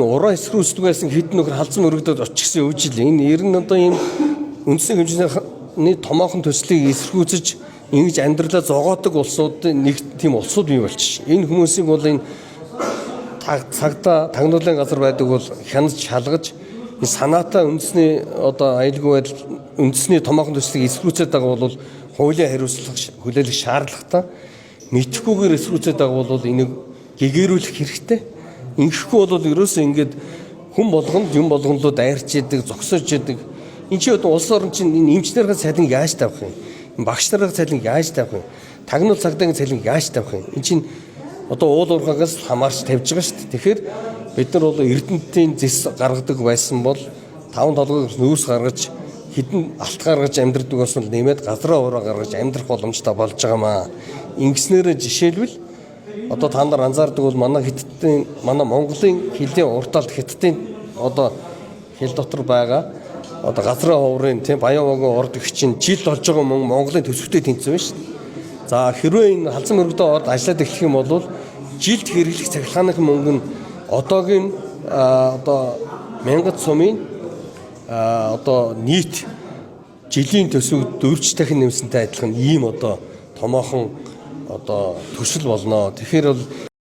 Уран эсрүүцдгээс хэдэн нөхөр халдсан өргөдөд очихсан үжил. Энэ ер нь одоо ийм үндэсний хэмжээний томоохон төслийг эсрүүцэж ингэж амьдралаа зогоодог улсуудын нэг тийм улсууд бий болчих. Энэ хүмүүсийг бол энэ цагта тагнуулын газар байдаг бол хянаж шалгаж санаатаа үндэсний одоо аюулгүй байдал үндэсний томоохон төслийг эсрүүцээд байгаа бол хуулийн хариуцлага хүлээлгэх шаардлагатай. Мэдхгүйгээр эсрүүцээд байгаа бол энийг гэгэрүүлэх хэрэгтэй. Ингэхгүй бол ерөөсөө ингээд хүн болгонд юм болгонлоо дайрч яадаг, зогсоож яадаг. Энд чи одоо улс орн чинь энэ эмчнэрийн цалин яаж тавих юм? Багш нарын цалин яаж тавих юм? Тагнуул цагдаагийн цалин яаж тавих юм? Энд чинь одоо уул уурхаагаас хамаарч тавьж байгаа шүү дээ. Тэгэхээр бид нар бол Эрдэнэтийн зэс гаргадаг байсан бол 5 толгойг нүүрс гаргаж хідэн алт гаргаж амьдрдаг бас бол нэмээд газраа ураа гаргаж амьдрах боломжтой болж байгаамаа. Ингэснээр жишээлбэл одоо та нар анзаардаг бол манай Монголын хилийн уртаалт Хятадын одоо хил дотор байгаа одоо газраа хуврын тийм баян вагон орд гिचэн жил болж байгаа мөн Монголын төсөвтэй тэнцсэн байна шүү дээ. За хэрвээ энэ халдсан мөрөгдөө орд ажиллаад эхлэх юм бол жилд хэрэглэх цахилгааных мөнгө нь одоогийн одоо 1000 сумын одоо нийт жилийн төсөв 4 дахин нэмсэнтэй адилхан ийм одоо томоохон одоо төсөл болно. Тэгэхээр бол